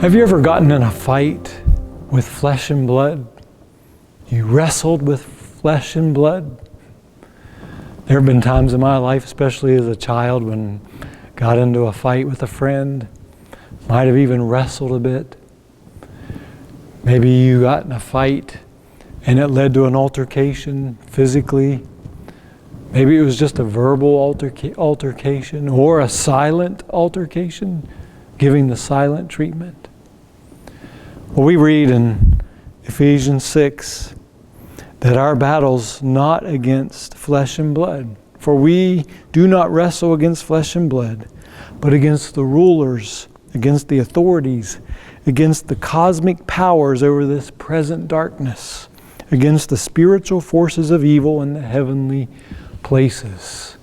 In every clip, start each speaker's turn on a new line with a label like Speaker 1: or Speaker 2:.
Speaker 1: Have you ever gotten in a fight with flesh and blood? You wrestled with flesh and blood? There have been times in my life, especially as a child, when I got into a fight with a friend. Might have even wrestled a bit. Maybe you got in a fight and it led to an altercation physically. Maybe it was just a verbal altercation or a silent altercation, giving the silent treatment. Well, we read in Ephesians 6 that our battle's not against flesh and blood. For we do not wrestle against flesh and blood, but against the rulers, against the authorities, against the cosmic powers over this present darkness, against the spiritual forces of evil in the heavenly places.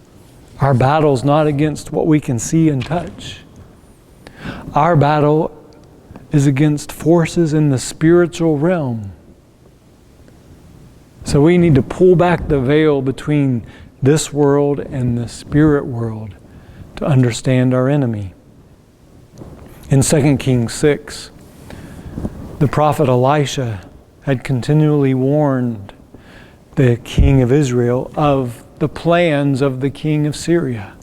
Speaker 1: Our battle's not against what we can see and touch. Our battle is against forces in the spiritual realm. So we need to pull back the veil between this world and the spirit world to understand our enemy. In 2 Kings 6, the prophet Elisha had continually warned the king of Israel of the plans of the king of Syria.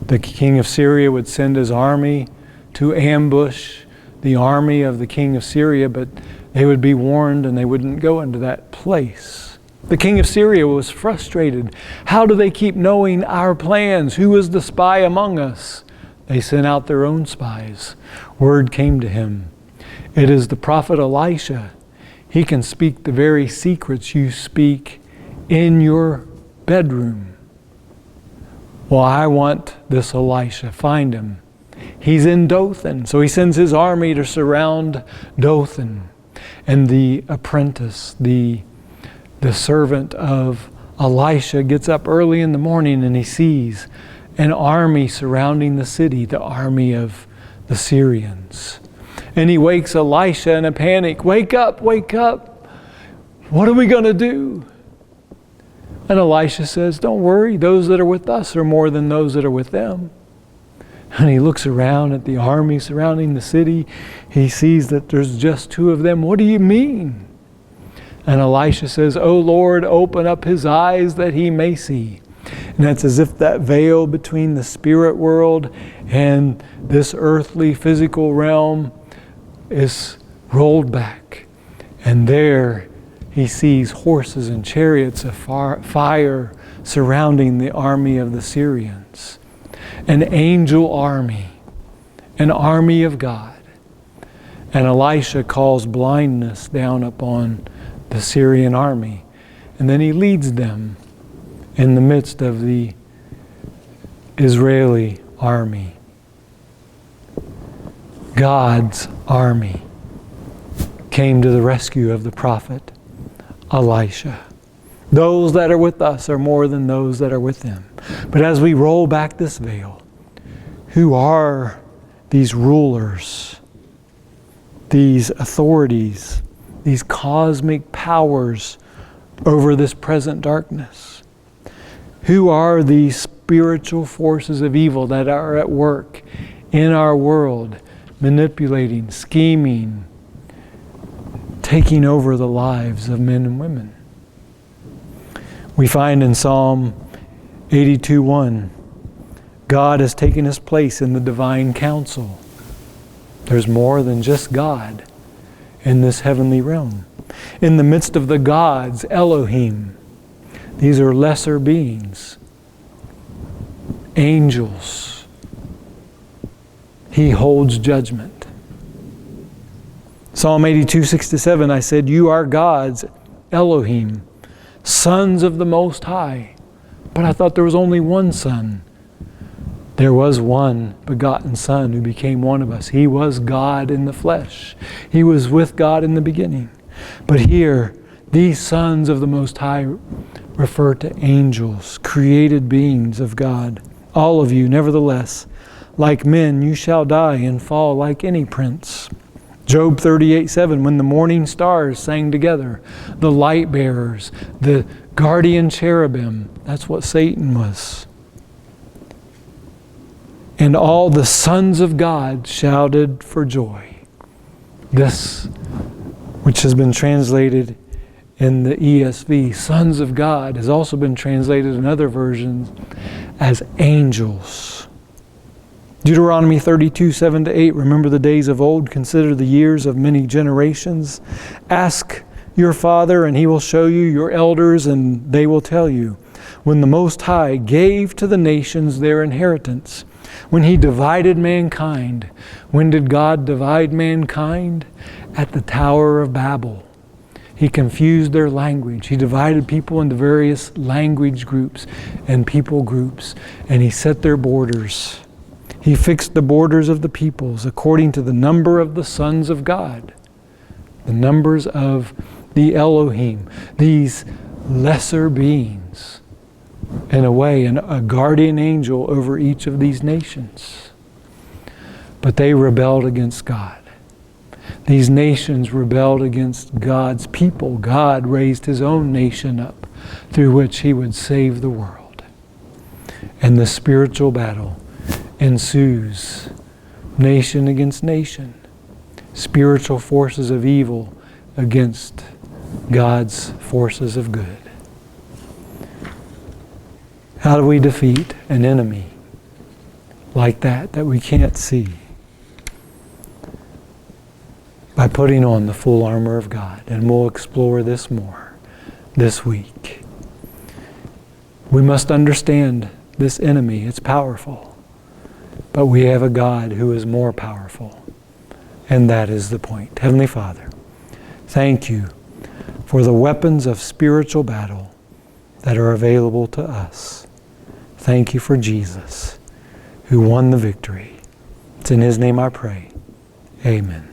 Speaker 1: The king of Syria would send his army to ambush the army of the king of Syria, but they would be warned and they wouldn't go into that place. The king of Syria was frustrated. How do they keep knowing our plans? Who is the spy among us? They sent out their own spies. Word came to him. It is the prophet Elisha. He can speak the very secrets you speak in your bedroom. Well, I want this Elisha. Find him. He's in Dothan. So he sends his army to surround Dothan. And the apprentice, the servant of Elisha, gets up early in the morning and he sees an army surrounding the city, the army of the Syrians. And he wakes Elisha in a panic. Wake up, wake up. What are we going to do? And Elisha says, don't worry, those that are with us are more than those that are with them. And he looks around at the army surrounding the city. He sees that there's just two of them. What do you mean? And Elisha says, O Lord, open up his eyes that he may see. And that's as if that veil between the spirit world and this earthly physical realm is rolled back. And there he sees horses and chariots of fire surrounding the army of the Syrians. An angel army, an army of God. And Elisha calls blindness down upon the Syrian army. And then he leads them in the midst of the Israeli army. God's army came to the rescue of the prophet Elisha. Those that are with us are more than those that are with them. But as we roll back this veil, who are these rulers, these authorities, these cosmic powers over this present darkness? Who are these spiritual forces of evil that are at work in our world, manipulating, scheming, taking over the lives of men and women? We find in Psalm 82:1, God has taken his place in the divine council. There's more than just God in this heavenly realm. In the midst of the gods, Elohim, these are lesser beings, angels. He holds judgment. Psalm 82:6-7, I said, you are gods, Elohim, sons of the Most High. But I thought there was only one Son. There was one begotten Son who became one of us. He was God in the flesh. He was with God in the beginning. But here, these sons of the Most High refer to angels, created beings of God. All of you, nevertheless, like men, you shall die and fall like any prince. Job 38:7, when the morning stars sang together, the light bearers, the guardian cherubim, that's what Satan was. And all the sons of God shouted for joy. This, which has been translated in the ESV, sons of God, has also been translated in other versions as angels. Deuteronomy 32:7-8, remember the days of old, consider the years of many generations. Ask your father, and he will show you, your elders, and they will tell you. When the Most High gave to the nations their inheritance, when he divided mankind, when did God divide mankind? At the Tower of Babel. He confused their language. He divided people into various language groups and people groups, and he set their borders. He fixed the borders of the peoples according to the number of the sons of God, the numbers of the Elohim, these lesser beings, in a way, a guardian angel over each of these nations. But they rebelled against God. These nations rebelled against God's people. God raised his own nation up through which he would save the world. And the spiritual battle ensues, nation against nation, spiritual forces of evil against God's forces of good. How do we defeat an enemy like that we can't see? By putting on the full armor of God. And we'll explore this more this week. We must understand this enemy. It's powerful. But we have a God who is more powerful. And that is the point. Heavenly Father, thank you for the weapons of spiritual battle that are available to us. Thank you for Jesus, who won the victory. It's in his name I pray. Amen.